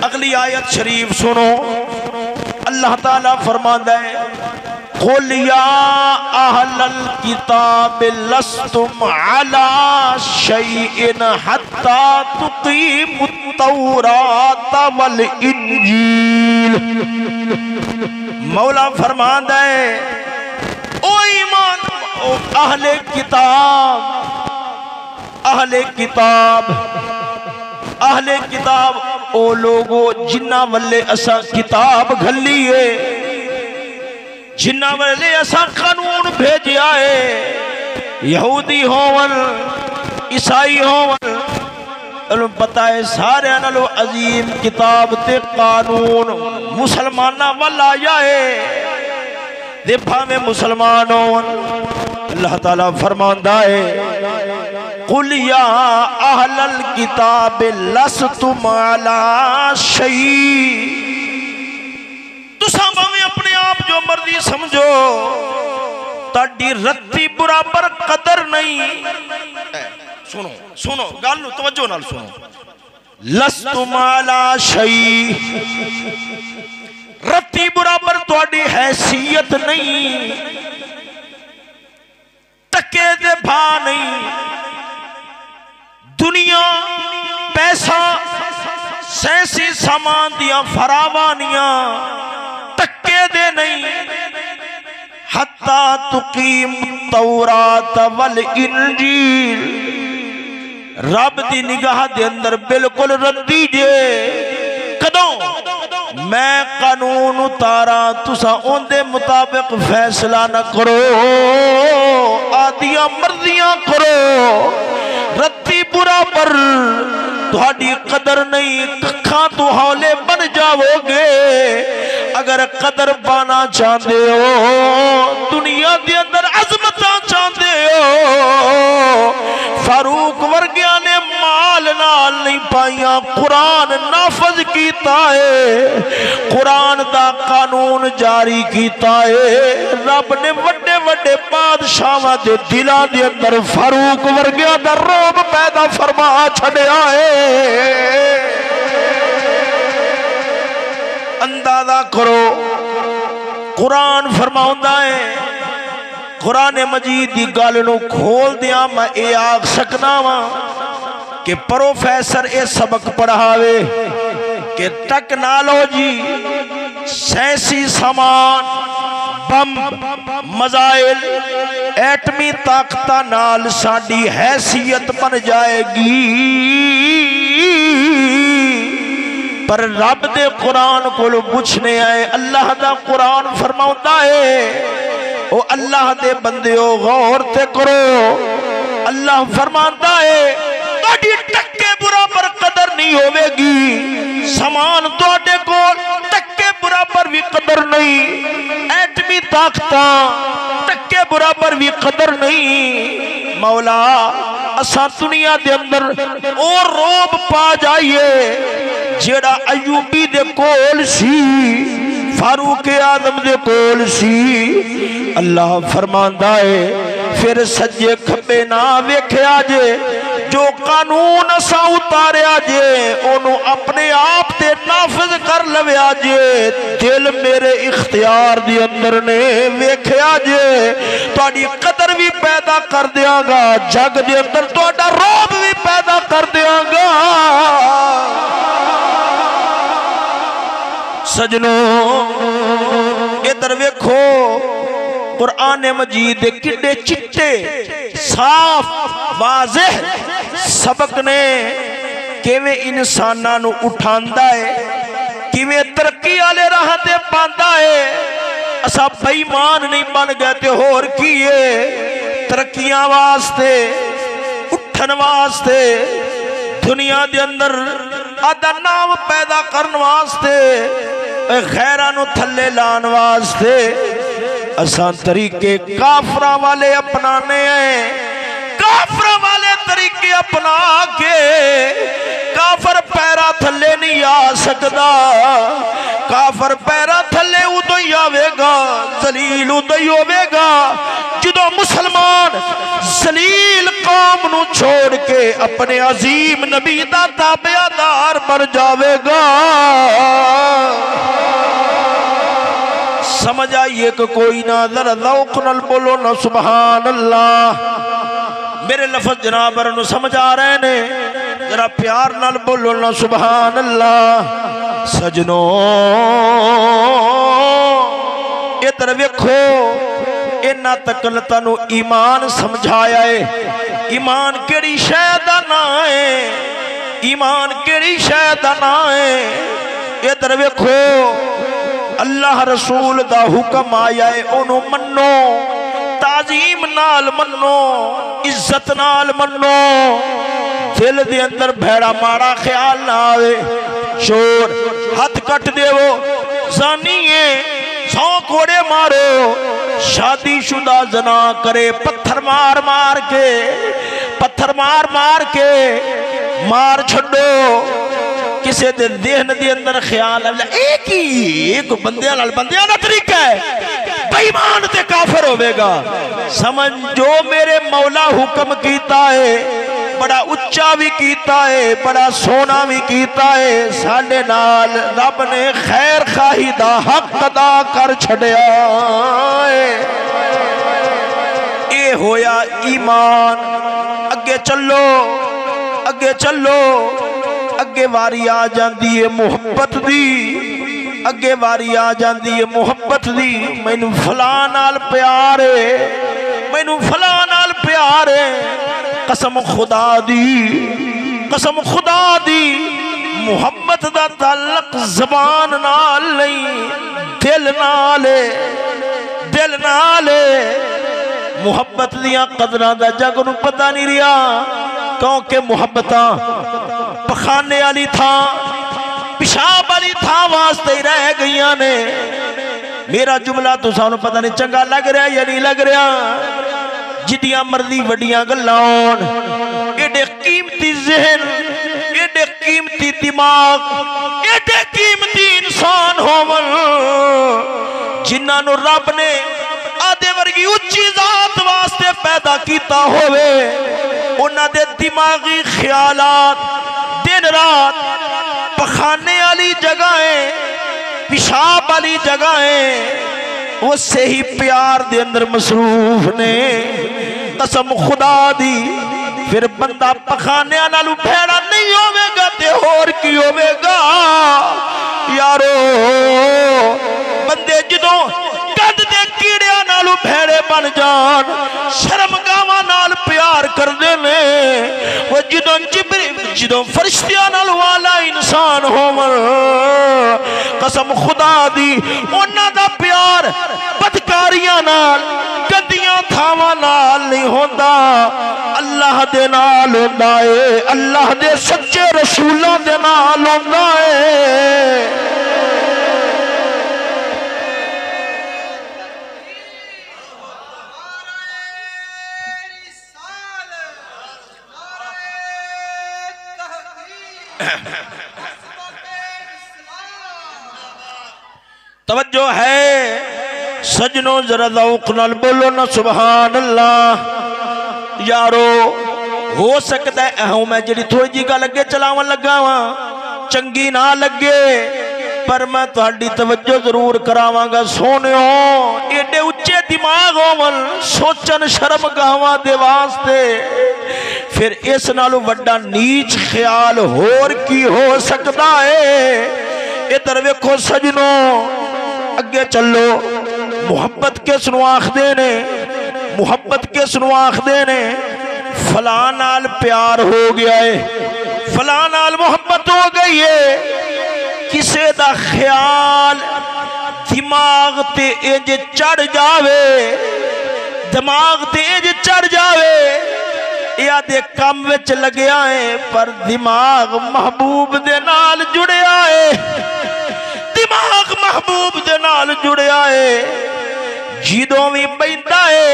अगली आयत शरीफ सुनो, अल्लाह ताला फरमाता है कुल या अहलल किताब लस्तुम अला शैइन हत्ता तुकीमुत तौरात वल इंजील। मौला फरमाता है ओ ईमान, ओ अहले किताब, अहले किताब ओ लोगो जिन्ना वल्ले असा किताब घली है, जिन्ना वल्ले असा कानून भेजा है। यहूदी होवन ईसाई होवन, पता है सारे नालों अजीम किताब ते कानून मुसलमाना वाल आया है। देखा में मुसलमान होवन, अल्लाह ताला फरमांदा है कुल या अहलल किताब लस्तुम अला शै। तुसा भावें अपने आप जो मर्जी समझो, ताड़ी रत्ती बराबर कदर नहीं। सुनो सुनो गल तवज्जो नाल सुनो, लस्तुम अला शै, रत्ती बराबर तुहाडी हैसियत नहीं, टके दे भा नहीं। दुनिया पैसा सैसी सामान दिया फरावानियां टक्के दे नहीं। हत्ता तुकीम तौरात वल इंजील, रब दी निगाह दे अंदर बिल्कुल रद्दी जे। कदों मैं कानून उतारा तुसा उनके मुताबिक फैसला न करो, आदियां मर्जियां करो, रत्ती बराबर तुहाडी कदर नहीं। कखा तो हौले बन जाओगे। अगर कदर पाना चाहते हो, दुनिया के अंदर अजमत चाहते हो, फारूक वर्गिया ने माल नाल नहीं पाइया, कुरान नाफज किया है, कुरान दा कानून जारी किया है। रब ने वड्डे वड्डे बादशाहां दे दिलां दे अंदर फारूक वर्गिया दा रोब पैदा फरमा छड़िया है। अंदाजा करो, कुरान फरमाउंदा है, कुरान मजीद की गल नूं खोल दिया मैं ये आख सकना वा कि प्रोफेसर ये सबक पढ़ावे कि टेक्नोलॉजी, साइंसी सामान, बम, मजाइल, एटमी ताकत नाल साडी हैसियत बन जाएगी। पर रब दे कुरान कोल पुछने आए, अल्लाह दा कुरान फरमाउंदा है ओ अल्लाह दे बंदेओ गौर ते करो। अल्लाह फरमांदा है तुहाडी टक्के बराबर कदर नहीं होवेगी, समान तुहाडे कोल टक्के बराबर भी कदर नहीं, एटमी ताकत टक्के बराबर भी कदर नहीं। मौला असा दुनिया दे अंदर और रोब पा जाइए जेड़ा अयूबी दे कोल सी, फारूक आदम दे कोल सी। अल्लाह फरमांदा है फिर सज्जे खब्बे ना वेख्या जे, जो कानून असा उतारिया जे ओनू अपने आप ते नाफिज कर लविया जे। दिल मेरे इख्तियार दे अंदर ने वेख्या जे, तुहाडी कदर भी पैदा कर दियांगा, जग दे अंदर तुहाडा रौब भी पैदा कर दियांगा। सजनों इधर वेखो, कुरान मजीद किड्डे चिट्टे साफ वाज़ेह सबक ने किवें इंसानां नूं उठांदा है, किवें तरक्की वाले राह ते पांदा है। असा बेईमान नहीं बन गए ते होर की है, तरक्कियां वास्ते, उठन वास्ते, दुनिया दे अंदर आदा नाम पैदा करने वास्ते, खैरां नूं थल्ले लाने वास्ते असा तरीके काफरा वाले अपनाने हैं। काफरा वाले तरीके अपना के काफर पैरा थल्ले नहीं आ सकता, काफर पैरा थल्ले उदों ही आवेगा दलील उदो ही होगा जो मुसलमान जलील कौम नू छोड़ के अपने अजीम नबी दा ताबेदार बन जावेगा। समझ आइए कि कोई ना, जरा लौक नाल बोलो ना सुभान अल्लाह। मेरे लफ्ज जनाब समझ आ रहे ने, जरा प्यार नाल बोलो ना सुभान अल्लाह। सजनों इधर वेखो, इन्ना तक तैनू ईमान समझाया है। ईमान केड़ी शै दा ना है, ईमान केड़ी शै दा ना है। इधर वेखो अल्लाह रसूल दा हुक्म आया है, ओनू मन्नो, ताजीम नाल मन्नो, इज्जत नाल मन्नो। दिल दे अंदर भैड़ा माड़ा ख्याल ना आवे। चोर हथ कट देवो, जानिए 100 कोड़े मारो, शादीशुदा जना करे पत्थर मार मार के, पत्थर मार मार के मार छो। किसी दे देहन दे अंदर ख्याल आ एक ही एक बंदियां नाल बंदियां दा तरीका है, बेईमान ते काफिर होवेगा। समझ जो मेरे मौला हुक्म कीता है, बड़ा उच्चा भी कीता है, बड़ा सोना भी कीता है। साडे नाल रब ने खैर खाही दा हक अदा कर छड़िया है। ये होया ईमान। अगे चलो, अगे चलो, अगे वारी आ जाती है मुहब्बत दी, अगे वारी आ जाती है मुहब्बत दी। मैनू फलां नाल प्यार है, मैनू फलां नाल प्यार है। कसम खुदा दी, कसम खुदा दी, मुहब्बत दा ताल्लुक जबान नाल नहीं, दिल नाल है, दिल नाल है। मुहब्बत दियां कदरां दा जग नूं पता नहीं रहा, क्योंकि मुहब्बतां पखाने वाली थां, पिशाब वाली थां वास्ते ही रह गई ने। मेरा जुमला तो सानू पता नहीं चंगा लग रहा या नहीं लग रहा। जिदियां मर्जी वड्डियां गल्लां होण, एडे कीमती ज़हन, एडे कीमती दिमाग, एडे कीमती इंसान होवन, जिन्हां नूं रब ने आदे वर्गी उच्ची जात वास्ते पैदा कीता होवे, उन्हां दे दिमागी ख्यालात दिन रात पखाने वाली जगहें, पिशाब वाली जगहें, उससे ही प्यार दे अंदर मसरूफ ने। कसम खुदा दी, फिर बंदा पखाने नालू भेड़ा नहीं होवेगा ते होर की होवेगा यारो। बंदे जदों कद दे कीड़िया नालू भेड़े बन जान, शर्म गावां नाल प्यार करदे ने। वो जदों जदों फरिश्तियां नाल वाला इंसान होवन, कसम खुदा दी उन्हां दा प्यार बदकारियां नाल, गंदियां थावां नाल नहीं होंदा, अल्लाह दे नाल होंदा है, अल्लाह दे सच्चे रसूलां दे नाल होंदा है। तवज्जो है सजनों, जरा ज़ौक़ नाल बोलो ना सुभान अल्लाह। यारो हो सकता है मैं जी थोड़ी जी गल अगे चलावन लगा वा चंगी ना लगे, पर मैं तुहाडी तवज्जो जरूर करावांगा। सोनियो एडे उच्चे दिमाग होवन, सोचन शर्म गावां दे वास्ते, फिर इस नालों वड्डा नीच ख्याल होर की हो सकता है। इधर वेखो सजनों, अगे चलो। मुहब्बत किस नूं आखदे ने, मुहब्बत किस नूं आखदे ने? फलां नाल प्यार हो गया है, फलां नाल मुहब्बत हो गई है। किसे दा ख्याल दिमाग ते इंज चढ़ जावे, दिमाग ते इंज चढ़ जावे, या दे काम विच लग्या है, पर दिमाग महबूब दे नाल जुड़िया है, दिमाग महबूब दे नाल जुड़िया है। जिदों भी बैठा है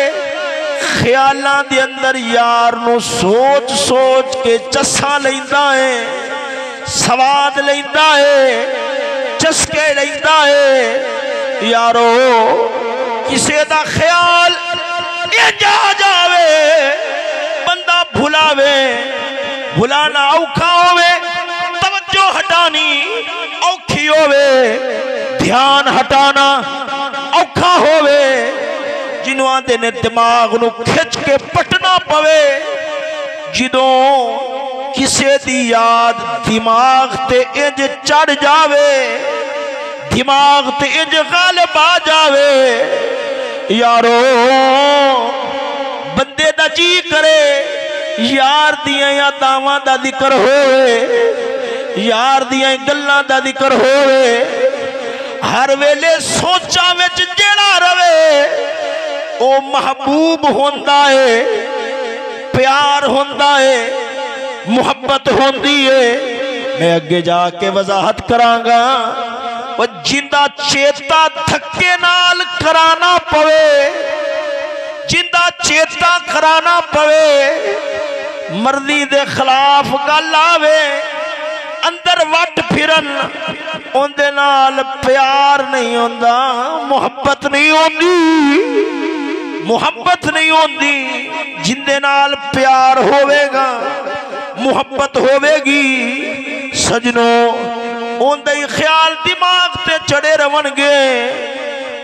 ख्यालां दे अंदर यार नूं सोच सोच के चस्सा लैंदा है, स्वाद लैंदा है, चस्के लैंदा है। यारो किसे दा ख्याल जा जावे बंदा भुलावे, भुलाना औखा होवे, तवज्जो हटानी औखी होवे, ध्यान हटाना औखा होवे, जिन्हों आंदे ने दिमाग नू खिंच के पटना पवे। जिदों किसे दी याद दिमाग ते इंज चढ़ जावे, दिमाग ते इंज गालिब आ जावे, यारो बंदे दा जी करे यार दियां यादावां दा जिक्र होवे, यार दियां गल्लां दा जिक्र होवे, हर वेले सोचां विच जेड़ा रवे ओ महबूब होंदा है, प्यार होंदा है, मुहब्बत होंदी है। मैं अगे जाके वजाहत करांगा। और जिंदा चेता धक्के नाल कराना पवे, जिंदा चेता कराना पवे, मर्जी दे खिलाफ गल आवे, अंदर वट फिरन, उनदे नाल प्यार नहीं होंदा, मुहब्बत नहीं होंदी, मुहब्बत नहीं होंदी। जिंदे नाल प्यार होवेगा, मुहब्बत होवेगी, सजनों उनदे ही ख्याल दिमाग ते चढ़े रवणगे,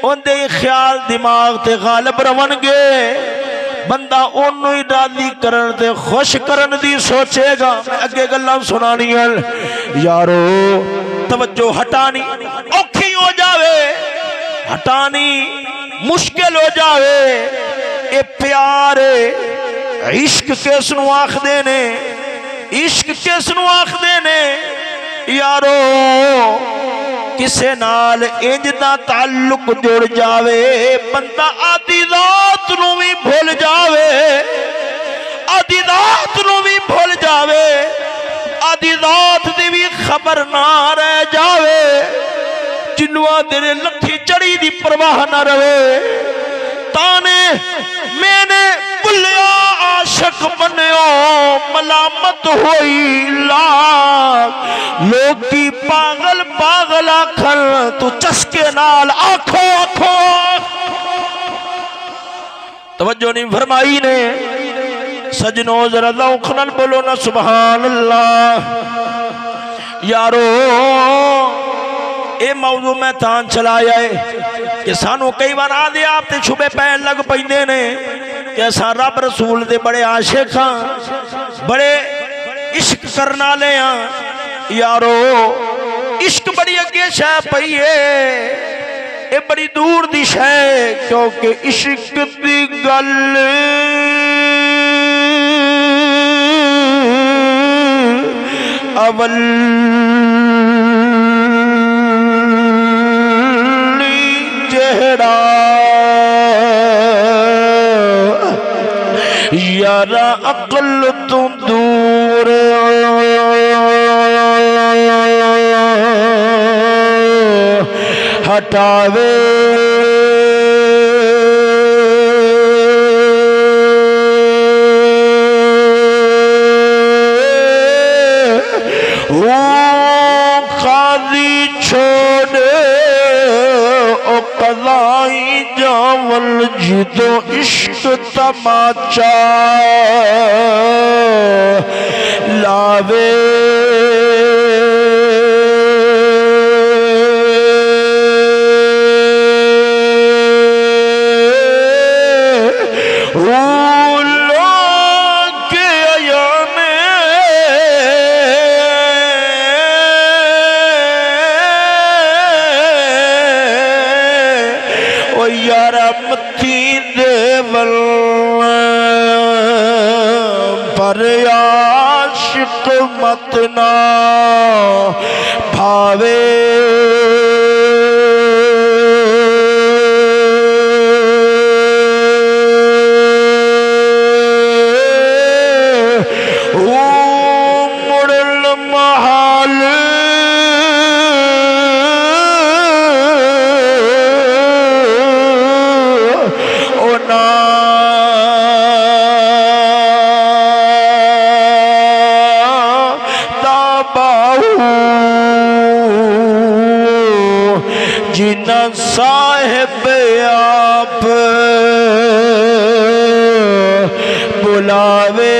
उनदे ही ख्याल दिमाग ते गालिब रवणगे। बंदा ओनू ही राजी करन ते खुश करन दी सोचेगा। अगे गल्लां सुनानियां यारो, तवज्जो हटानी औखी हो जावे, हटानी मुश्किल हो जावे। ए प्यार इश्क किसनू आखदे ने, इश्क किसनू आखदे ने यारो, किसे नाल इंज दा ताल्लुक जुड़ जावे, बंदा आदि रात नू भी भूल जावे, आदि रात नू भी भूल जावे, आदि रात दी भी खबर ना रह जावे। जिन्नुआ तेरे लठी चढ़ी दी परवाह ना रवे, ताने मैंने भुलिया आशक बनियो, मलामत होई लाख लोकी पागल पागल आखन, तू चस्के नाल आखो आखो। तवज्जो नहीं फरमाई ने सजनों, जरा लौख नाल बोलो ना सुभान अल्लाह। यारो ये मौजू मैं तान चलाया है कि सानू कई बार आदे आप ते छुबे पैन लग पैंदे ने कि असां रब रसूल दे बड़े आशिक हां, बड़े इश्क करने वाले हां। यारो इश्क बड़ी अगे शह पई है, ये बड़ी दूर दी शह, क्योंकि इश्क दी गल अवल यारा अकल तू दूर हटावे, वो काजी छोड़े ओ कलाई जावल, जिदो इश्क तमाचा लावे। पर आशिक मत ना भावे, मुड़ल महाल ओ ना जिना साहिब बुलावे आप बुलावे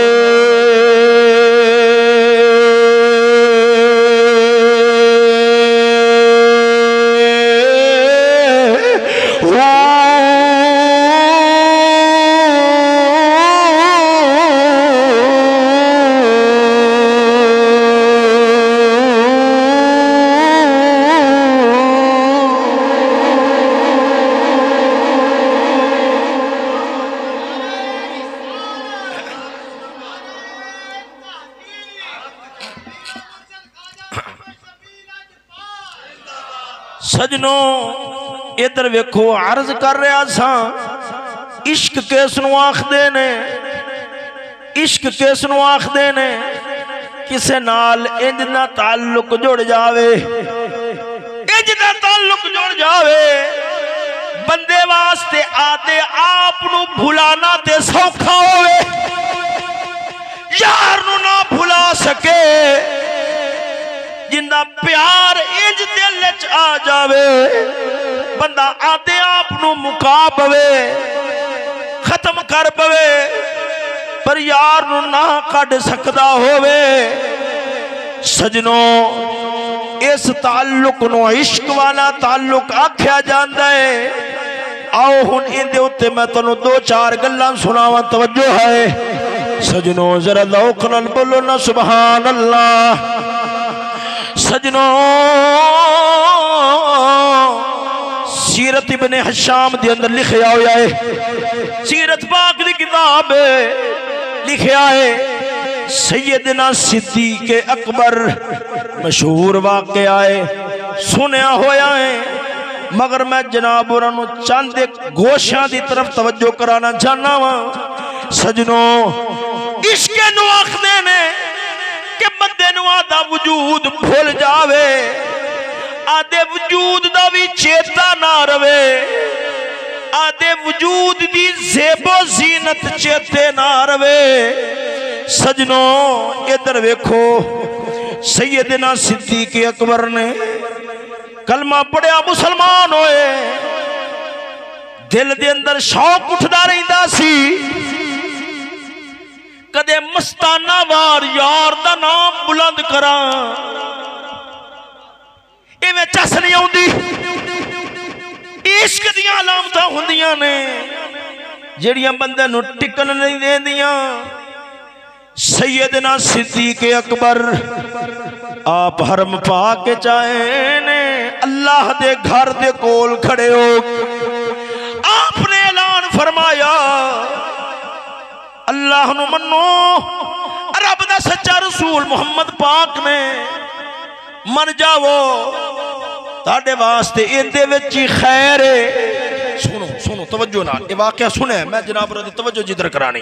सजनों इधर वेखो अर्ज कर रहा सा इश्क किस नूं आखदे ने इश्क किस नूं आखदे ने किसे नाल इंज दा ताल्लुक जुड़ जावे इंज दा ताल्लुक जुड़ जावे बंदे वास्ते आते आप नूं भुलाना ते सौखा होवे यार नूं ना भुला सके जिंदा प्यार इंज दिल च आ जावे बंदा आते आप नूं मुका पवे खत्म कर पवे पर यार नूं ना कढ सकदा होवे। सजनों इस ताल्लुक नूं इश्क वाला ताल्लुक आख्या जांदा है। आओ हुण इहदे उत्ते मैं तुहानूं दो चार गल्लां सुनावां, तवज्जो है सजनों जरा लौक नाल बोलो ना सुभान अल्लाह। सजनों सीरत इब्ने हिशाम दे अंदर लिखया होया है, सीरत पाक दी किताब लिखया है सैयदना सिद्दीक अकबर मशहूर वाक़या है सुनया होया है, मगर मैं जनाब उन्होंने चंद गोशियां की तरफ तवज्जो कराना चाहना वा। सजनों इश्क नूं आखदे ने कि बंदे नूं आदा वजूद भुल जावे, आदे वजूद दा भी चेता ना रवे, आदे वजूद दी ज़ेबो ज़ीनत चेते ना रवे। सजनों इधर वेखो सैयदना सिद्दीक अकबर ने कलमा पढ़िया मुसलमान होए, दिल दे अंदर शौक उठदा रहिंदा सी कदे मस्ताना वार यार दा नाम बुलंद करा इवें चस नहीं आउंदी। इश्क दियां अलामतां हुंदियां ने जेड़ियां बंदे नूं टिकन नहीं देंदियां। सैयदना सिद्दीक अकबर आप हरम पा के चाहे ने अल्लाह दे घर दे कोल खड़े हो आपने ऐलान फरमाया अल्लाह नू मनो, रब दा सच्चा रसूल मुहम्मद पाक ने मन जावो ताडे वास्ते इहदे विच ही खैर है। सुनो सुनो तवज्जो नाल ये वाकया सुने, मैं जनाब दी तवज्जो जिधर करानी।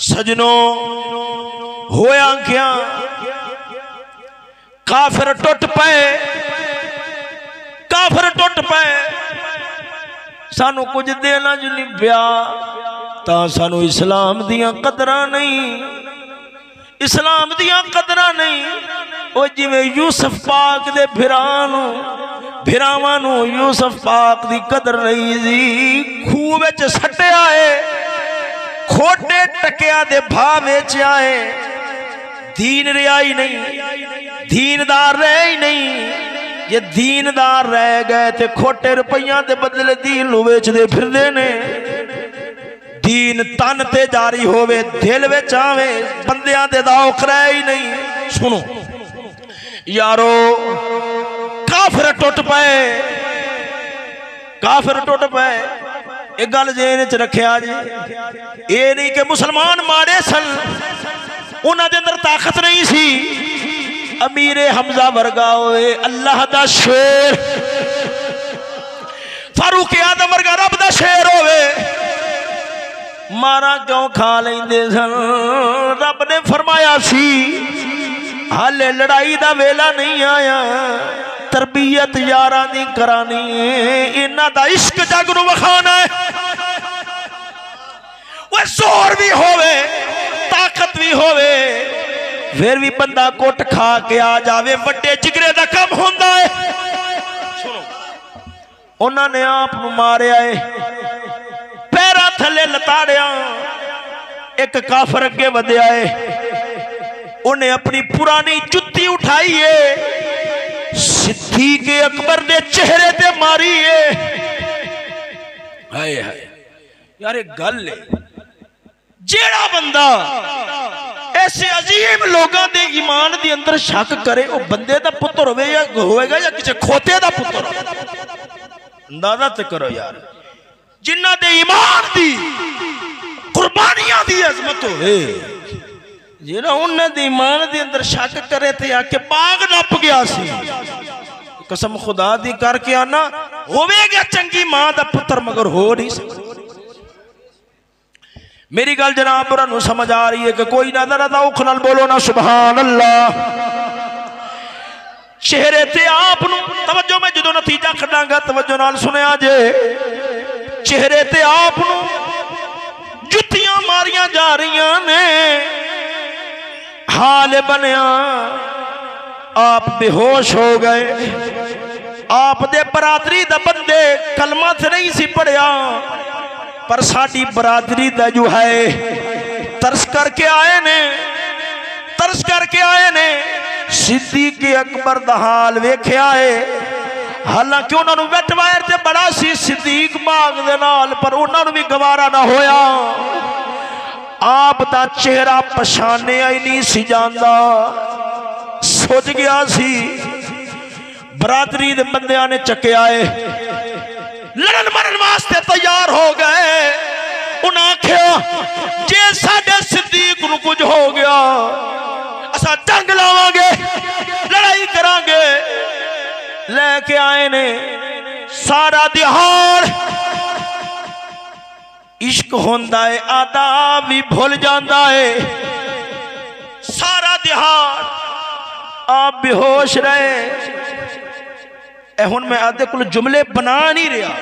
सजनों होया क्या काफिर टुट पे, काफिर टुट पे, सानू कुछ देना जो नहीं पिया ता सानू इस्लाम दियां कदरां नहीं, इस्लाम दियां कदरां नहीं। ओ जिवें यूसुफ पाक दे भिरावां नू यूसुफ पाक दी कदर नहीं सी, खूह विच सट्टिया है, खोटे टकिया दे भाव विच आए, दीन रहा ही नहीं, दीनदार रहे ही नहीं। जे दीनदार रह गए तो खोटे रुपया के बदले दीन नूं वेचदे फिरदे ने। दीन तन ते जारी होवे दिल विच आवे बंदियां दे दौख रहे ही नहीं। सुनो यारो काफिर टुट पे, काफिर टुट पे। एक गल जेहन च रखिया जी, ये नहीं कि मुसलमान माड़े सन, उन्हां दे अंदर ताकत नहीं सी। अमीरे हमजा वर्गा होए अल्लाह दा शेर, फारूक आदम वर्गा रब दा शेर होवे, मारा क्यों खा लेंदे सन। रब ने फरमाया सी हाले लड़ाई दा वेला नहीं आया, तरबियत यारां दी करानी है, इन्हां दा इश्क जग नूं वखाना है। वो जोर भी होवे ताकत भी होवे फिर भी बंदा कुट खा के आ जावे, बड़े जिगरे दा कम होंदा है। सुनो उन्होंने आप मारिया है, पैरा थले लताड़िया। एक काफर अगे वधिया है, उन्हें अपनी पुरानी जुत्ती उठाई है, सिद्दीक अकबर दे चेहरे ते मारी है। हाय हाय यार एक गल है, जेड़ा बंदा ऐसे अजीम लोगों के ईमान के अंदर शक करे वो बंदे का पुत्र होएगा या किसी खोते का पुत्र। अंदाजा तो करो यार, जिन्हां दे ईमान दी कुर्बानियां दी अजमत होवे, जेड़ा उन्हां दे ईमान दे अंदर शक करे ते आके बाग नप गया सी। कसम खुदा दी करके आना, होवेगा चंगी मां दा पुत्र मगर हो नहीं सकता। मेरी गल जनाब तुहानू समझ आ रही है कि कोई ना जरा औख नाल बोलो ना सुभान अल्लाह। चेहरे ते आप तवज्जो, मैं जो नतीजा कढांगा तवज्जो नाल सुनिया जे। चेहरे ते आप जुत्तियां मारियां जा रही ने, हाल बनया आप बेहोश हो गए। आप दे बरादरी दा बंदे कलमा से नहीं सी पढ़िया, पर साडी बरादरी दा जो है तरस करके आए ने, तरस करके आए ने। सिद्दीक अकबर दा हाल वेख्या है, हालांकि उन्होंने वेटवायर ते बड़ा सी सिद्दीक बाग दे नाल, पर उन्होंने भी गवारा ना होया। आप दा चेहरा पछानिया ही नहीं सी जांदा, सोच गया सी। बरादरी दे बंदियां ने चक्या है, लड़न मरन वास्ते तैयार हो गए। उन्हें आख्या जे साडे सिद्दीक नूं कुछ हो गया असा जंग लावांगे, लड़ाई करांगे। लेके आए ने सारा दिहाड़, इश्क होंदा है आदाब भी भूल जाता है। सारा दिहाड़ आप बेहोश रहे। हुण मैं आदे कुल जुमले बना नहीं रहा,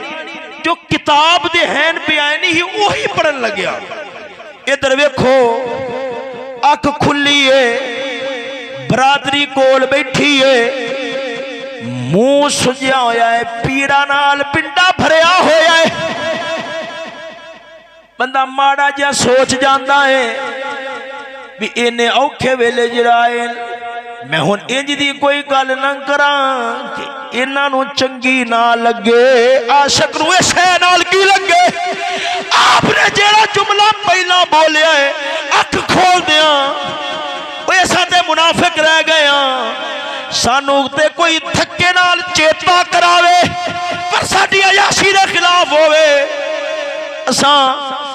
जो किताब दे हैन बयानी ही वही पढ़न लग्या। इधर वेखो अख खुली है, बरादरी कोल बैठी है, मुंह सुजिया होया है, पीड़ा नाल पिंडा भरिया होया है। बंदा माड़ा जिहा सोच जाता है भी इन्ने औखे वेले जराए मैं हुण इंज दी कोई गल ना करा कि इन्हां नूं चंगी ना लगे, आशक नूं इस शै नाल की लगे। आपने जेड़ा जुमला पहला बोलिया है, अख खोल दिया असां ते मुनाफिक रह गए हां। सानू ते कोई धक्के नाल चेता करावे पर साडी अयाशी दे खिलाफ होवे, असां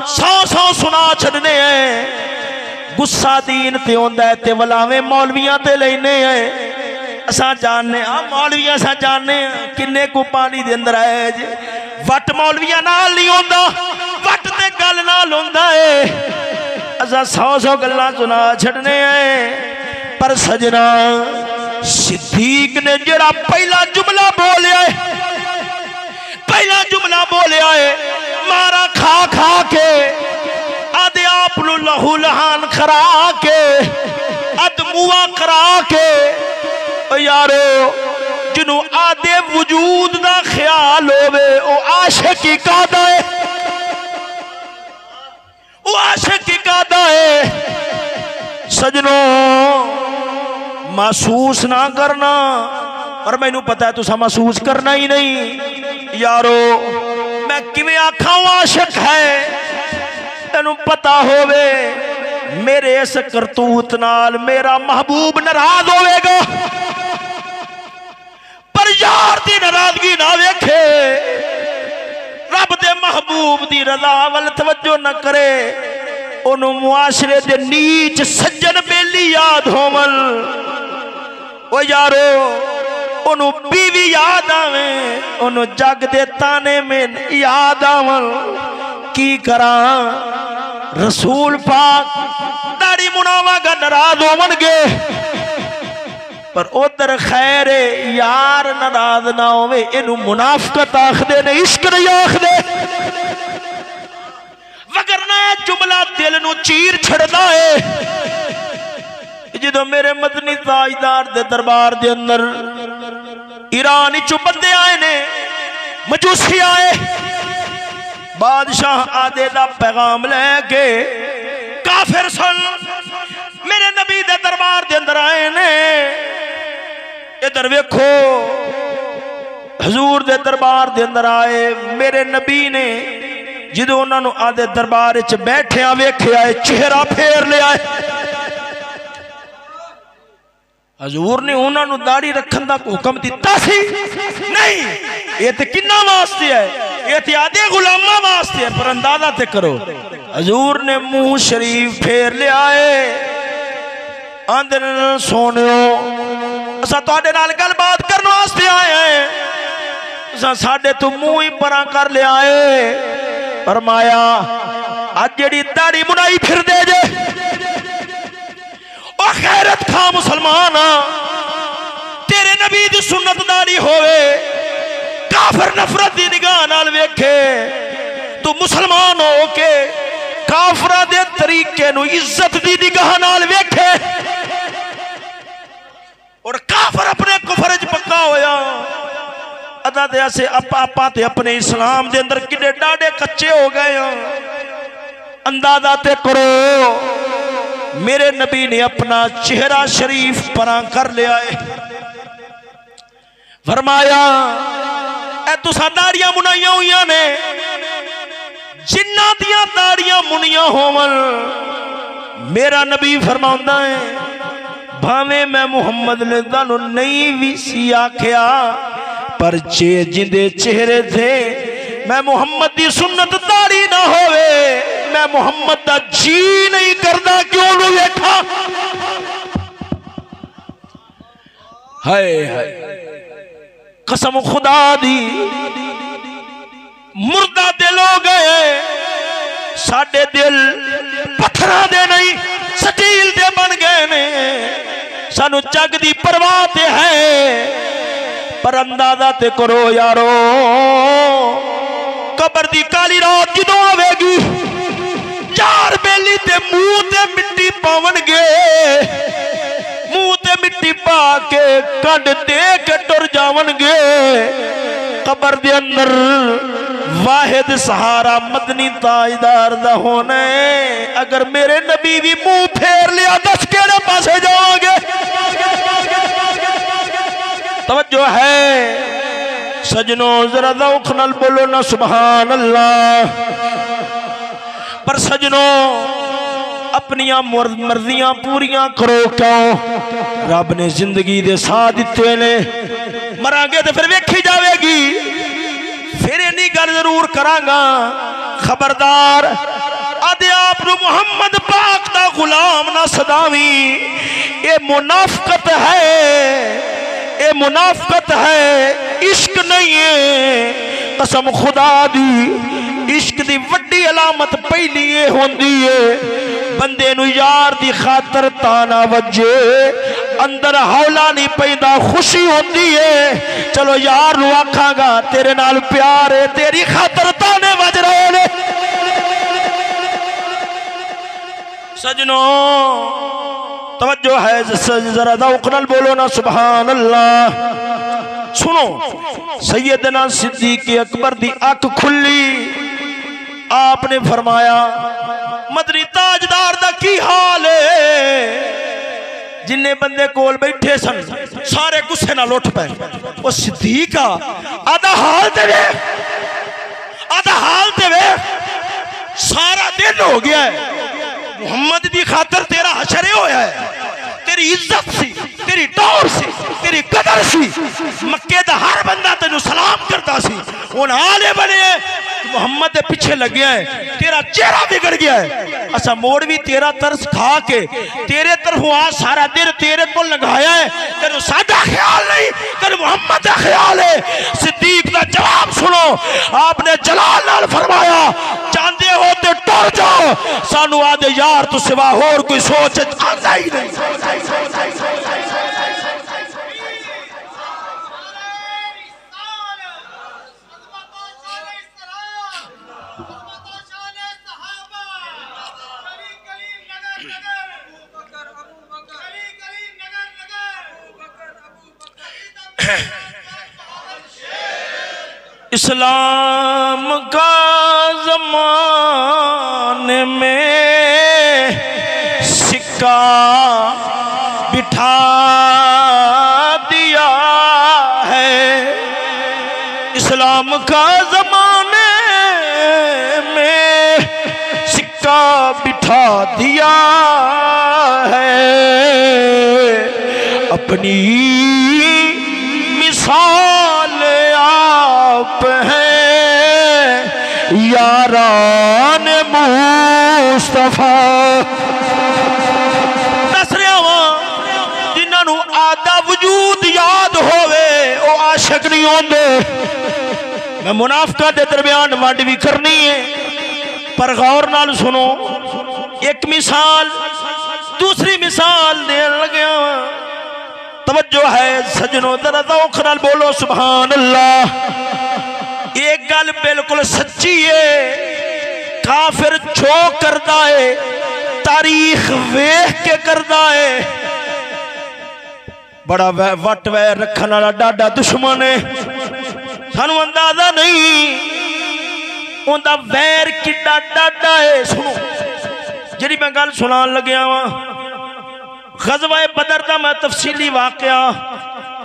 सौ सौ सुना छड़ने हैं। गुस्सा दीन ते होंदा है ते वलावे मौलवियां ते लेने हैं। असां जानने मौलवियां असां जानने किन्ने को पानी दे अंदर आए जे। वट मौलवियां नाल नहीं होंदा, वट ते गल नाल होंदा है। असां सौ सौ गल्लां सुना छड़ने हैं। पर सजना सिद्दीक ने जेड़ा पहला जुमला बोलिया है, पहला जुमला बोलिया है, मारा खा खा के आदे आप लहू लहान करा के अद मुआ करा के, यारो जिन्हों आदे वजूद का ख्याल होवे वो आशिकी कादा है, वो आशिकी कादा है। सजनों महसूस ना करना, और मैनू पता है तुसा महसूस करना ही नहीं। यारो मैं किवें आखा आशिक है, तेनू पता होवे मेरे इस करतूत नाल मेरा महबूब नाराज होवेगा, पर यार दी नाराजगी ना वेखे, रब दे महबूब दी रज़ा वल तवज्जो न करे, ओनू मुआशरे दे नीच सज्जन बेली याद होवन। ओ यारो ओनू बीवी याद आवे, ओनू जग दे ताने में याद आवन। की करा रसूल पाक दाड़ी मुनावा का नाराज होवनगे, पर उधर खैर यार नाराज ना होवे, इनू मुनाफकत आखदे ने, इश्क नहीं आखदे। वगरना जुमला दिल नू चीर छड़दा है। जो मेरे मदनी ताजदार दे दरबार दे अंदर ईरान चो बंदे आए ने, मजूसी आए बादशाह आदे दा पैगाम लेके काफिर सन मेरे नबी दे दरबार दे अंदर आए ने। इधर वेखो हजूर दे दरबार दे अंदर आए मेरे नबी ने जो उन्होंने आदे दरबार च बैठिया वेख्या चेहरा फेर लिया। हजूर ने उन्होंने दाढ़ी रखने का हुक्म दिता सी नहीं, ये तो किन्ना वास्ते है, ये तो आधे गुलामा वास्ते है, पर अंदाजा ते करो। हजूर ने मुंह शरीफ फेर लिया आंदे सोनियो असा तुहाडे नाल गलबात करने वास्ते आए हैं, असा साडे तो मुंह ही परा कर लिया है। फरमाया अज जेड़ी दाढ़ी मुनाई फिर दे जे ओ खैरत खा मुसलमान तेरे नबी दी सुन्नत दाढ़ी होवे काफिर नफरत दी निगाह नाल वेखे तू मुसलमान हो के काफिरा दे तरीके नु इज्जत दी निगाह नाल वेखे और काफिर अपने कुफर च पक्का होया। अदा ते ऐसे आपा ते अपने इस्लाम दे अंदर किडे डाडे कच्चे हो गए अंदाजा ते करो। मेरे नबी ने अपना चेहरा शरीफ परा कर लिया है। फरमाया ए तुसा दाड़ियां मुनाइया हुई ने जिन्ना दियां दाड़ियां मुनिया होवन मेरा नबी फरमाउंदा है भावे मैं मुहम्मद ने तानू नहीं भी सी आख्या पर जे जिंदे चेहरे थे मैं मुहम्मद दी सुन्नत दाढ़ी ना होवे मैं मुहम्मद दा जी नहीं करदा क्यों नु वेखा। हाय हाय कसम खुदा दी मुर्दा दिल हो गए साडे दिल पत्थरां दे नहीं स्टील दे बन गए ने। सानू जग दी परवाह ते है पर अंदाजा ते करो यारो कबर दी काली रात जदों आवेगी चार बेली ते मुंह ते मिट्टी पावणगे मुंह ते मिट्टी पा के कड दे के टुर जावणगे। कबर दे अंदर वाहिद सहारा मदनी ताजदार दा होना है। अगर मेरे नबी भी मुंह फेर लिया दस केड़े पासे जाओगे। तवज्जो है सजनों जरा दौख नाल बोलो ना सुभान अल्लाह। पर सजनों अपनिया मर्जियां पूरियां करो क्यों रब ने जिंदगी दे साथ दिते ने मरांगे तो फिर वेखी जाएगी। फिर इन्नी गल जरूर करांगा खबरदार आदे आप मुहम्मद पाक दा गुलाम ना सदावी ये मुनाफकत है ये मुनाफकत है इश्क नहीं है। कसम खुदा दी इश्क दी वड्डी अलामत पहली ये होंदी है बंदे नु यार दी खातर ताना वजे अंदर हौला नहीं पैदा खुशी होती है। चलो यार नु आखांगा तेरे नाल प्यार है तेरी खातर ताने वज रहे ने। सजनों तवज्जो है जरा दौक नाल बोलो ना सुभान अल्लाह। सुनो सैयदना सिद्दीक अकबर दी अख खुली आपने फरमाया मदनी ताजदार दा की हाल है। जिन्ने बंदे कोल बैठे सन सारे गुस्से नाल उठ पे ओ सिद्दीक आधा हाल ते वे आधा हाल ते वे सारा दिन हो गया है मुहम्मद दी खातर तेरा हशरे होया है तेरी इज्जत सी तेरी टौर सी तेरी कदर सी मक्के दा हर बंदा तेनू सलाम करता सी हुण आले बने मुहम्मद दे पीछे लग्या है तेरा चेहरा बिगड़ गया है। असा मोड़ भी तेरा तरस खा के तेरे तरफों आ सारा दिन तेरे को लगाया है तेनू साडा ख्याल नहीं तेनू मुहम्मद दा ख्याल है। सिद्दीक दा जवाब सुनो आपने जलाल नाल फरमाया चाहते हो तो टुर जाओ सानू आदे यार तो सिवा होर कोई सोच आता ही नहीं। इस्लाम का ज़माने में सिक्का बिठा दिया है। इस्लाम का ज़माने में सिक्का बिठा दिया है। अपनी मिसाल आप हैं यारान मुस्तफा। दस रहा वा जिन्होंने आदा वजूद याद होवे वो आशिक नहीं होंदे। मैं मुनाफिका दे दरम्यान वंड भी करनी है, पर गौर नाल सुनो। एक मिसाल दूसरी मिसाल देन लग्या। तवज्जो है सजनों, जरा ज़ौक़ नाल बोलो सुभान अल्लाह। एक गल बिल्कुल सच्ची है, काफिर जो करता है तारीख वेख के करता है। बड़ा वट वैर रखने वाला डाडा दुश्मन है, सानू अंदाजा नहीं उनका वैर किड्डा डाडा है। सुनो जी मैं गल सुनान लग्या वा, ग़ज़वा बदर दा मैं तफसीली वाक़या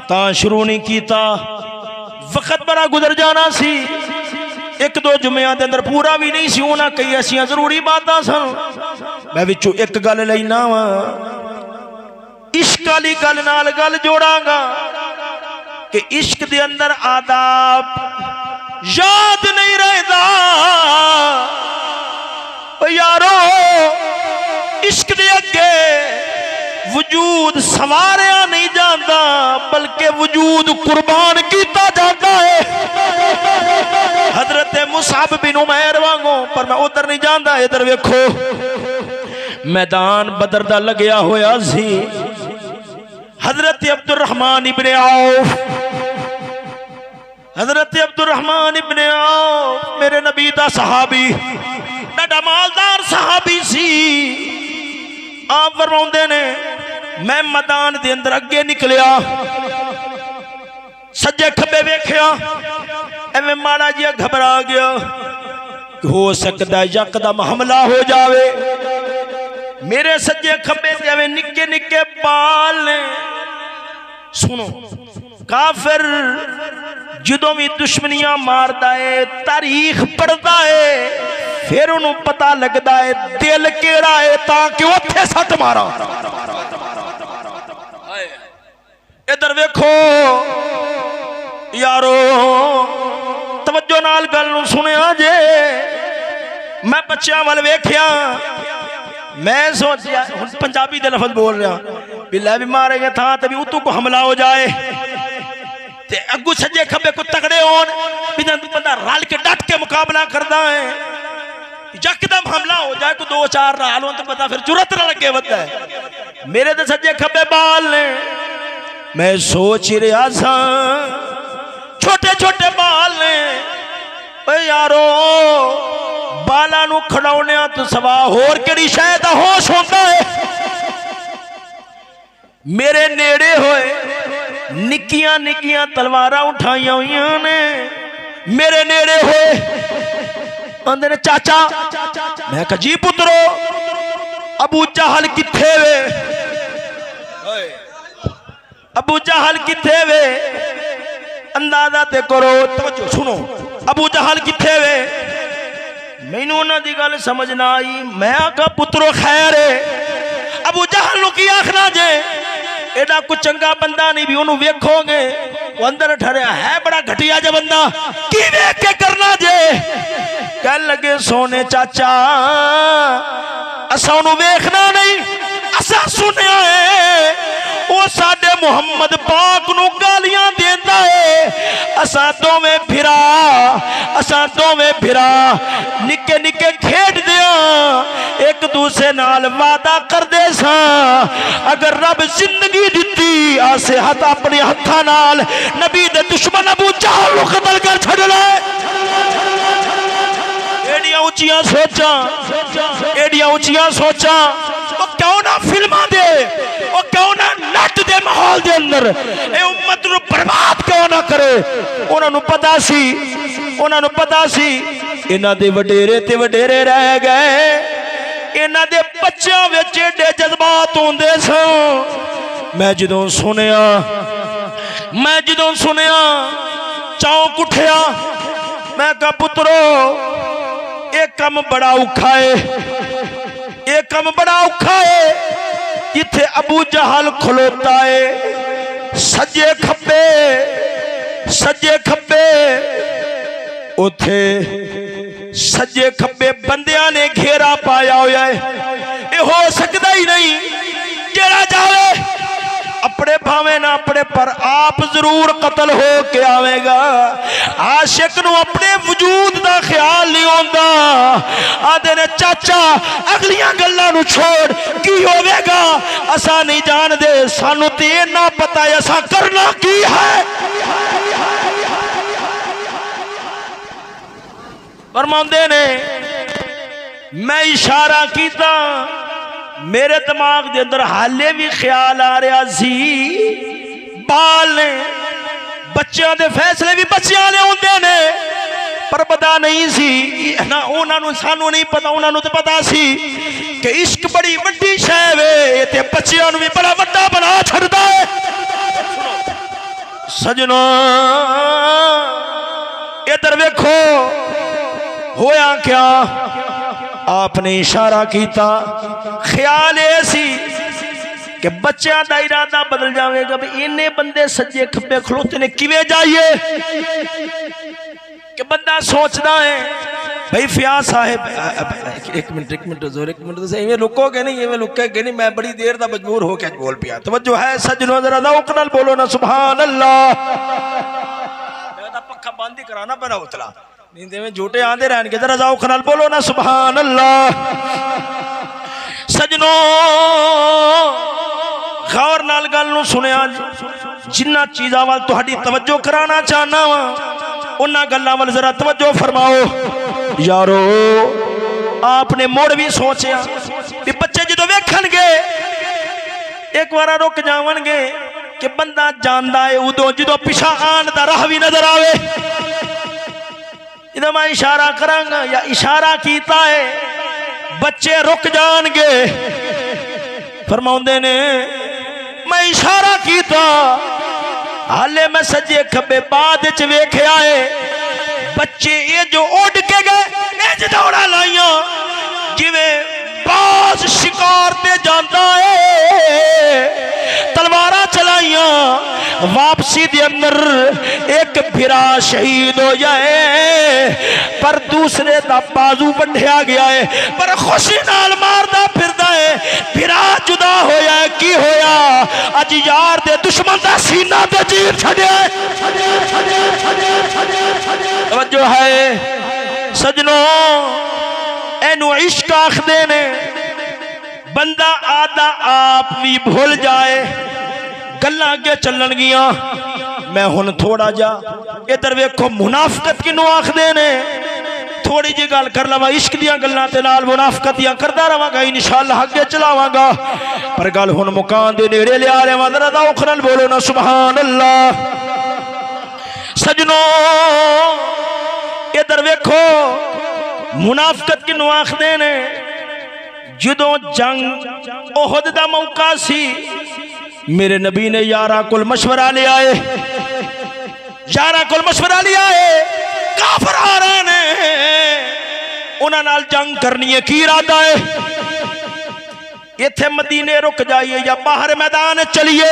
तां शुरू नहीं कीता, वक्त बड़ा गुजर जाना सी। एक दो जुम्मियां दे अंदर पूरा भी नहीं सी होना, कई ऐसियां जरूरी बातां सन। मैं विचों एक गल लेना वा, इश्क वाली गल नाल गल जोड़ांगा कि इश्क दे अंदर आदाब याद नहीं रहता यारो। इश्क दे अगे वजूद सवारिया नहीं जाता, बल्कि वजूद कुर्बान किया जाता है। हजरत मुसअब बिन उमैर वांगो, पर मैं उधर नहीं जाता। इधर वेखो मैदान बदर दा लगया होया सी। हजरत Abdurrahman Ibn of, Hazrat Abdurrahman Ibn of मेरे नबी दा सहाबी, बड़ा मालदार सहाबी सी। आप फरमाउंदे ने मैं मैदान दे अंदर अगे निकलिया, सज्जे खब्बे वेख्या, एवें माड़ा जिहा घबरा गया, हो सकता यकदम हमला हो जावे। मेरे सज्जे खब्बे ते एवें निक्के निक्के बाल ने। सुनो काफिर जदों भी दुश्मनियां मारदा है, तारीख पढ़दा है, फिर उन्होंने पता लगता है दिल केड़ा है ताकि उत्थे सट मारा। इधर वेखो यारो, तवज्जो नाल गल नूं सुनिया जे। मैं बच्चों वाल वेख्या, मैं सोचा हुण पंजाबी दे लफज बोल रहा भी लै भी मारेंगे था तो भी उतू को हमला हो जाए, ते अगू सज्जे खब्बे को तगड़े होन, बंदा रल के डट के मुकाबला करता है। यकदम हमला हो जाए को दो चार नाल हो तो पता फिर जुरत ना लगे बंदा है। मेरे तो सज्जे खब्बे बाल ने, मैं सोच ही रहा था छोटे छोटे बाल ने। यारो बाला नू खड़ाउने तो सवा होर केड़ी शय दा होश होंदा है। मेरे नेड़े होए निक्कियां निक्कियां तलवारां उठाइया हुई ने, मेरे नेड़े होए आंदे ने चाचा। मैं कहा जी पुत्रो अबू जहल किथे वे, अबू जहल किथे वे, अंदाजा ते करो। तो सुनो अबू जहल किथे वे, मैनू उन्हां दी गल समझ ना आई। मैं आखा पुत्रो खैर है, अबू जहल नू की आखना जे, एडा कोई चंगा बंदा नहीं भी उन्होंने वेखोगे वो अंदर ठहरिया है बड़ा घटिया जा बंदा, की वेख के करना जे। कह लगे सोने चाचा असा उन्होंने वेखना नहीं, असा सुनिया है वो साडे मुहम्मद पाक नू गालियां देंदा है। असा दोवें फिरा, असा दोवें फिरा निके निके खेड दिया, एक दूसरे नाल वादा कर दे सा अगर रब जिंदगी दिती आसे हथ अपने हथा नाल नबी दे दुश्मन अबू जहल नू कतल कर छड़ना। एडियां उचियां सोचा, एडियां उचियां सोचा, वो क्यों ना फिल्मां दे, वो क्यों ना नट दे माहौल दे अंदर ए उम्मत जिन्हों बर्बाद क्यों ना करे। उन्होंने पता सी इन्हां दे वडेरे ते वडेरे रह गए, इन्हां दे बच्चों विच एडे जज्बात होंदे सन। मैं जदों सुनिया चौंक उठिया। मैं कहा पुत्रो ये काम बड़ा औखा है, इत्थे अबू जहल खलोता है सज्जे खब्बे उथे सज्जे खब्बे बंदियां ने घेरा पाया होया है। ये हो सकता ही नहीं, जेड़ा जावे अपने भावे ना अपने पर आप जरूर कतल हो के आवेगा। आशिक नू अपने वजूद का ख्याल नहीं होता। आदे ने चाचा अगलियां गल्लां नू छोड़ की होवेगा असा नहीं जानते, सानू ते इन्ना पता है असा करना की है। फरमांदे ने मैं इशारा किया, मेरे दिमाग के अंदर हाले भी ख्याल आ रहा सी बाल ने बच्चों के फैसले भी बच्चों ने होंदे ने, पर पता नहीं सी ना उन्होंने, सानू नहीं पता, उन्होंने तो पता सी कि इश्क बड़ी वड्डी शै वे ते बच्चों भी बड़ा वड्डा बना छड़दा है। सजनों इधर वेखो होया क्या, आपने इशारा किया, ख्याल ऐसी कि बच्चों का इरादा बदल जाएगा भी इन्ने बंदे सज्जे खब्बे खलोते ने किवें जाइए। कि बंदा सोचता है भाई फयाज साहब एक मिनट जोर इवें लुकोगे नहीं, इवें लुकेगे नहीं, मैं बड़ी देर दा मजबूर हो के बोल पिया। तवज्जो है सज्जनों, जरा ज़ौक़ नाल बोलो ना सुभान अल्लाह। पक्का बंद ही कराना पैना उतला, नींदे में झूठे आंदे रहने, जरा ज़ौक़ नाल बोलो ना सुभान अल्लाह। सजनों गौर नाल गल नूं सुनिया, जिन्ना चीज़ां वाल तुहाडी तवज्जो कराना चाहना वा उन्हां गल्लां वाल जरा तवज्जो फरमाओ। यारो आपने मुड़ भी सोचा कि बच्चे जो वेखणगे एक बार रुक जावणगे कि बंदा जानदा है उदों जो पिछा आन दा राह भी नजर आवे। इधर मैं इशारा करांगा या इशारा कीता है बच्चे रुक जाएंगे। फरमाउंदे ने मैं इशारा कीता, हाले मैं सज्जे खब्बे बाद च वेख्या है बच्चे ये जो उड़ के गए दौड़ा लाइया जिवें बाज शिकार ते जाता है, तलवारा चलाइया, वापसी दे अंदर एक भिरा शहीद हो जाए पर दूसरे दा बाजू वंढिया गया है, पर खुशी नाल मारदा फिरदा है। भिरा जुदा होया है, की होया अज यार दे दुश्मन दा सीना ते चीर छड्या। तवज्जो है सजनों, एनू इश्क आखदे ने। बंदा आदा आप भी भूल जाए, गल्लां अगे चलन गियां। मैं हुण थोड़ा जा इधर वेखो मुनाफकत किनू आखदे ने, थोड़ी जी गल कर लवां इश्क दियां गल्लां ते नाल मुनाफकत दियां करदा रहांगा, इंशाअल्लाह अगे चलावांगा। पर गल हुण मुकान दे नेड़े लिया रहा, जरा ज़ौक़ नाल बोलो ना सुभान अल्लाह। सजनों इधर वेखो मुनाफकत किनू आखदे ने, जदों जंग ओहद दा मौका सी मेरे नबी ने यारा कोल मशवरा लिया है, यारा कोल मशवरा लिया है, काफिर आ रहे ने उन्हां नाल जंग करनी है, की इरादा है इत्थे मदीने रुक जाइए या बाहर मैदान चलिए।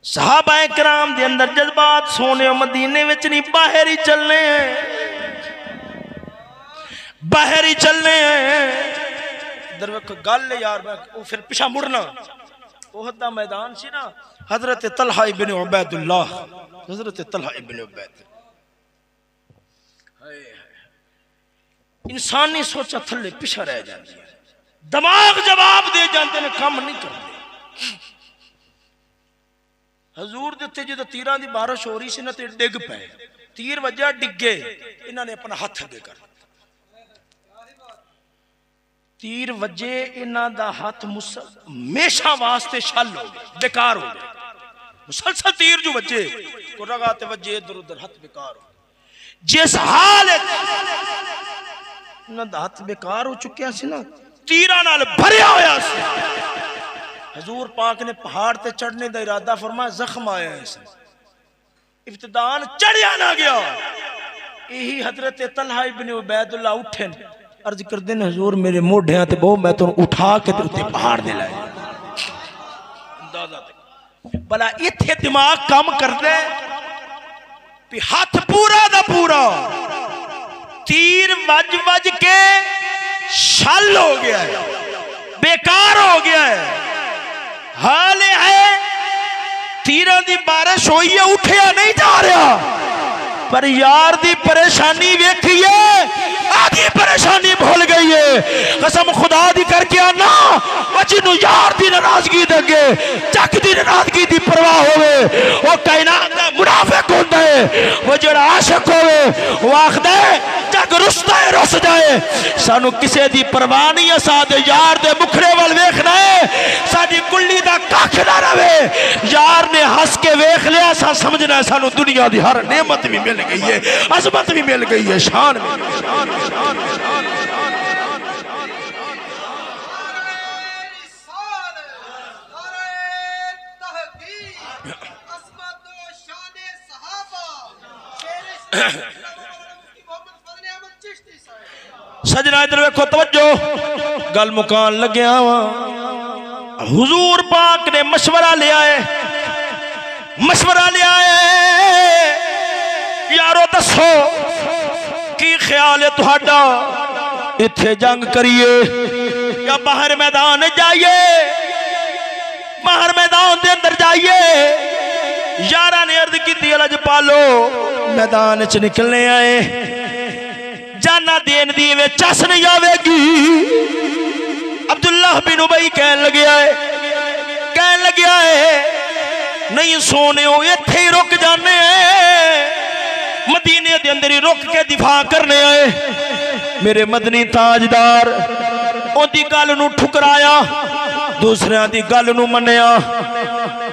सहाबाए किराम दे अंदर जज्बात सोने, मदीने विच नहीं बाहर ही चलने हैं, बाहर ही चलने हैं। इधर वेखो गल यार, वो फिर पिछा मुड़ना। ओहद दा मैदान सी ना, हजरत तलहा इब्न उबैदुल्लाह, हजरत तलहा इब्न उबैद, इंसानी सोचा थले पिछा रह जाती है, दिमाग जवाब दे जाते ने, काम नहीं करते। हजूर दे उत्ते जो तीरां दी बारिश हो रही सी ना, ते डिग पे, तीर वजह डिगे, इन्होंने अपना हथ अगे कर तीर वजे इन्हां दा हाथ हमेशा वास्ते छल हो गया, बेकार हो गया। मुसलसल तीर जो वजे को रगा ते वजे इधर उधर हाथ बेकार हो। जिस हाल इन्हां दा हाथ बेकार हो चुकिया सी ना, तीरां नाल भरिया होया सी। हजूर पाक ने पहाड़ ते चढ़ने का इरादा फरमाया, जख्म आया है इसे, इब्तिदान चढ़िया ना गया। यही हजरत तलहा इब्ने उबैदुल्लाह उठे अर्ज कर देन, हजूर मेरे मोढियां ते बहु, मैं तुहानू उठा के ते उत्ते पहाड़ दे लाए। भला इत्थे दिमाग काम करदा है भी हाथ पूरा दा पूरा तीर वज वज के छल हो गया है, बेकार हो गया है। हाल है तीरां दी बारिश हुई है, उठिया नहीं जा रहा, पर यार दी परेशानी वेखिए, आधी परेशानी भूल गई है। कसम खुदा दी करके आना, जिन्हों यार दी नाराजगी दे चक दी नाराजगी दी परवाह होवे, वो कायनात दा मुनाफिक होंदा है। वो जेड़ा आशिक होवे वो आखदा है जग रुसदा है रुस जाए, सानू किसे दी परवाह नहीं है, साडे यार दे मुखड़े वाल वेखना है, साडी कुल्ली दा कख ना रवे। यार ने हंस के वेख लिया, सा समझना है सानू दुनिया दी हर नेमत भी मिल गई है, अजमत भी मिल गई है, शान भी। सजना इधर वेखो, तवज्जो, गल मुकान लग्या वा। हुजूर पाक ने मशवरा लिया है, मशवरा लिया है, यारो दसो की ख्याल है तुहाडा, इत्थे जंग करिए या बाहर मैदान जाइए? बाहर मैदान दे अंदर जाइए। यारा ने अर्ज की अलज पालो, मैदान च निकलने आए, जाना देन दी वे चस नहीं आवेगी। अब्दुल्लाह बिन उबई कहन लग्या है नहीं सोने हो, इत्थे ही रुक जाने, मदीने दे अंदर ही रुक के दिफा करने आए। मेरे मदनी ताजदार ओदी गल नू ठुकराया, दूसरियां दी गल नू मन्निया,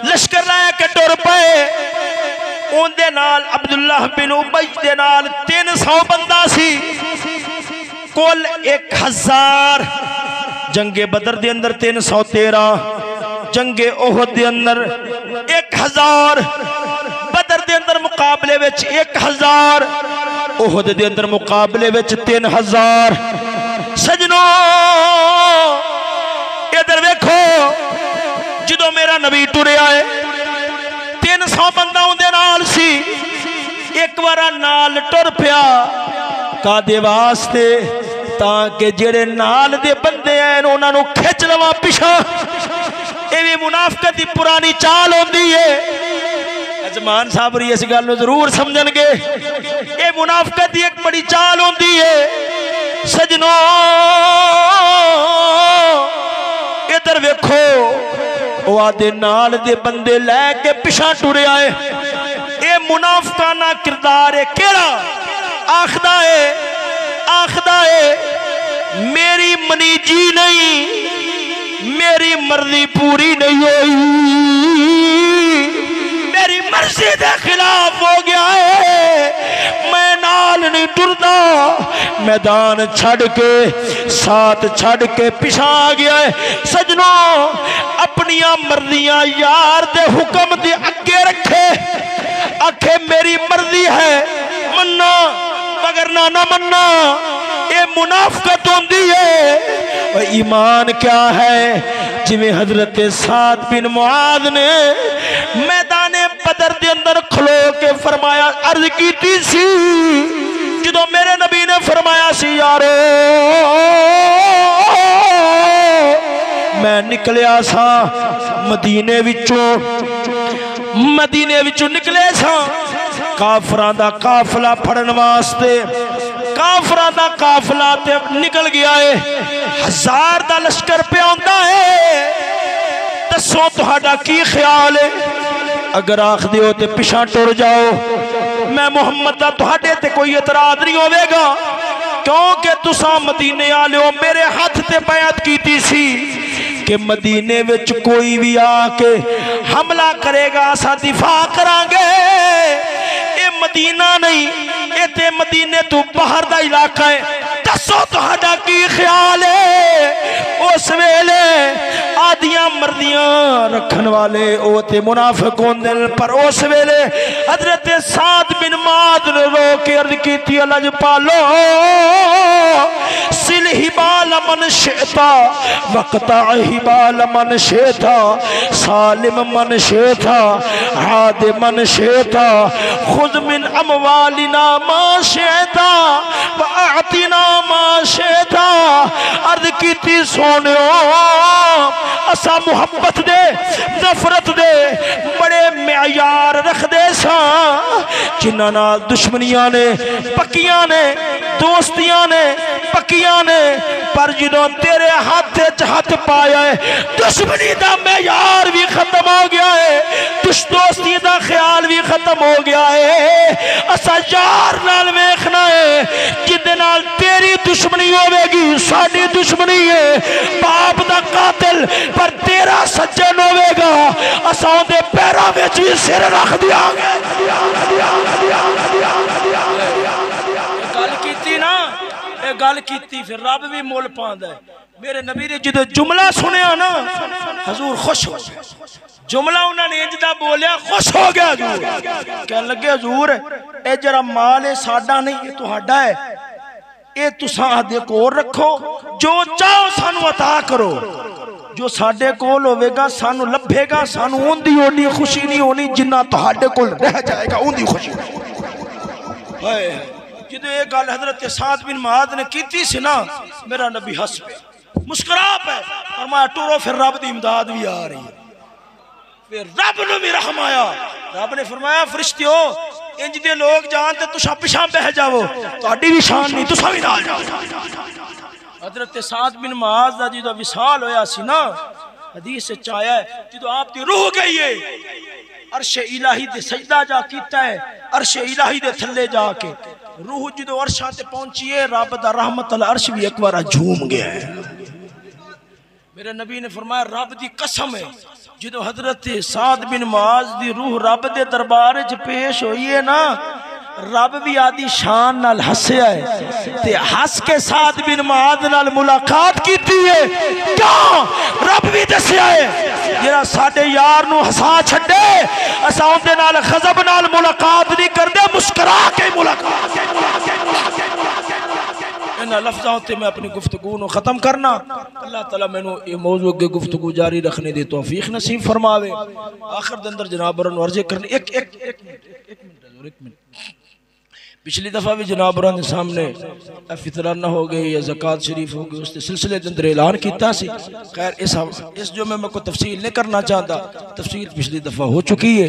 लश्कर लाया के टुर पे। उनदे नाल अब्दुल्लाह बिन उबई दे नाल 300 बंदा सी, कुल 1000। जंगे बदर दे अंदर 313, जंगे ओहद दे अंदर 1000, बदर दे अंदर मुकाबले विच 1000, ओहद दे अंदर मुकाबले विच 3000। सजनों इधर वेखो, जदों मेरा नबी टुरिया है 300 बंदा उनदे नाल सी, एक बार नाल टुर पिया कादे वास्ते, ताकि जेड़े नाल दे बंदे हैं उन्हां नूं खिच लवां पिछा। ये भी मुनाफिकत दी पुरानी चाल होंदी है। अजमान साहब इस गल नूं जरूर समझणगे, ये मुनाफिकत दी एक बड़ी चाल होंदी है। सजनों इधर वेखो, आदे नाल दे बंदे लैके पिछा टुरिया है। ये मुनाफिकाना किरदार है। केड़ा आखदा है मेरी मनीजी नहीं, मेरी मर्जी पूरी नहीं हुई, मेरी मर्जी के खिलाफ हो गया है, मैं नाल नहीं टुरदा, मैदान छड़ के साथ छड़ के पिछा आ गया है। सजनों अपनिया मर्जियां यार दे हुक्म दे अगे रखे, आखे मेरी मर्जी है मन्ना वगरना ना मन्ना, ये मुनाफिकत होंदी है। और ईमान क्या है? जिवें हजरत साद बिन मुआद ने मैदाने बदर दे अंदर खलो के फरमाया, अर्ज की सी जो मेरे नबी ने फरमाया सी, यारो मैं निकलिया सा मदीने विचों निकले सा काफरां दा काफला फड़न वास्ते। काफरां दा काफला ते निकल गया है, 1000 दा लश्कर पे आंदा है। दसो तुहाडा की ख्याल है? अगर आख दिओ ते पिछा टुर जाओ, मैं मुहम्मद दा तुहाडे ते कोई एतराज नहीं होवेगा। क्योंकि तुसा मदीने आलियो मेरे हाथ ते बैत कीती सी कि मदीने विच कोई भी आके हमला करेगा असा दिफा करांगे। ये मदीना नहीं, ये ते मदीने तो बाहर दा इलाका है। दसो तुहाडा की ख्याल है? उस वेले आदियां मर्दियां रखन वाले ओ ते मुनाफिक होंदे, पर उस वेले हजरत साद बिन माद ने रो के अर्ज कीती, अल्लाह पालो सिल हिबाल मन शेता वक्ता हिबाल मन शेता सालिम मन शेता हाद मन शेता खुद मिन अमवालिना मा शेता व आतिना मा शेता। अर्ज कीती सोनियो असा मुहब्बत दे नफरत दे बड़े म्यार रखदे सा, जिन्हां नाल दुश्मनियां ने पक्कियां ने, दोस्तियां ने पक्कियां ने, पर जो तेरे हाथ हाथ पाया है दुश्मनी का म्यार भी खत्म हो गया है, दोस्ती का ख्याल भी खत्म हो गया है। असा यार नाल वेखना है जिदे नाल तेरी दुश्मनी होगी, साडी दुश्मनी है बाप दा कातिल पर तेरा सज्जन होगा, असा उहदे पैरों में भी सिर रख दियांगे। गल कीती ना, ये गल कीती फिर रब भी मुल पांदा है। मेरे नबी ने जो जुमला सुनिया ना हजूर खुश हो, जुमला उन्होंने इंजदा बोलिया खुश हो गया हजूर। कह लगे हजूर ये जरा माल है साडा नहीं, ये तुहाडा है, ये तुसा आदे कोल रखो, जो चाहो सानू अता करो, जो साडे कोल होवेगा सानू लभेगा, सानू उंदी ओनी खुशी नहीं होनी जिन्ना तुहाडे कोल रह जाएगा उंदी खुशी। जो ये गल हजरत साद बिन माद ने की सी ना, मेरा नबी हंस पे मुस्कुरा पे फरमाया टुरो फिर रब की इमदाद भी आ रही है। फिर रब ने भी रहम आया, रब ने फरमाया फरिश्तियो इंज दे लोग जान ते तुसा पिछा बह जाओ, तुहाडी भी शान नहीं, तुसा भी नाल जाओ। हजरत साद बिन माद दा जो विसाल होया सी ना, हदीस च आया है जो आपकी रूह गई है अर्श इलाही दे सजदा जा कीता है, अर्श इलाही दे थल्ले जाके रूह जो अर्शा ते पहुंची है, रब दा रहमत अल अर्श भी एक बार झूम गया है। मेरे नबी ने फरमाया रब दी कसम है जो हजरत साद बिन माज दी रूह रब दे दरबार च पेश हुई है ना, रब भी आदि शान नाल हसया है ते हस के साद बिन माद नाल मुलाकात कीती है। क्यों? रब भी दसया है जेड़ा साडे यार नू हसा छड्डे असां उहदे नाल गज़ब नाल मुलाकात नहीं करदे, मुस्कुरा के मुलाकात। इन्हां लफ्ज़ों ते मैं अपनी गुफ्तगू नू खत्म करना। अल्लाह ताला मैनू ये मौजू अगे गुफ्तगू जारी रखने दी तौफीक नसीब फरमावे। आखिर दे अंदर जनाब और अर्ज़ करनी एक मिनट पिछली दफा भी जनाब के सामने फितराना हो गई या ज़कात शरीफ हो गई, उसके सिलसिले के अंदर ऐलान किया सी। खैर इस जो मैं कोई तफसील नहीं करना चाहता, तफसील पिछली दफा हो चुकी है।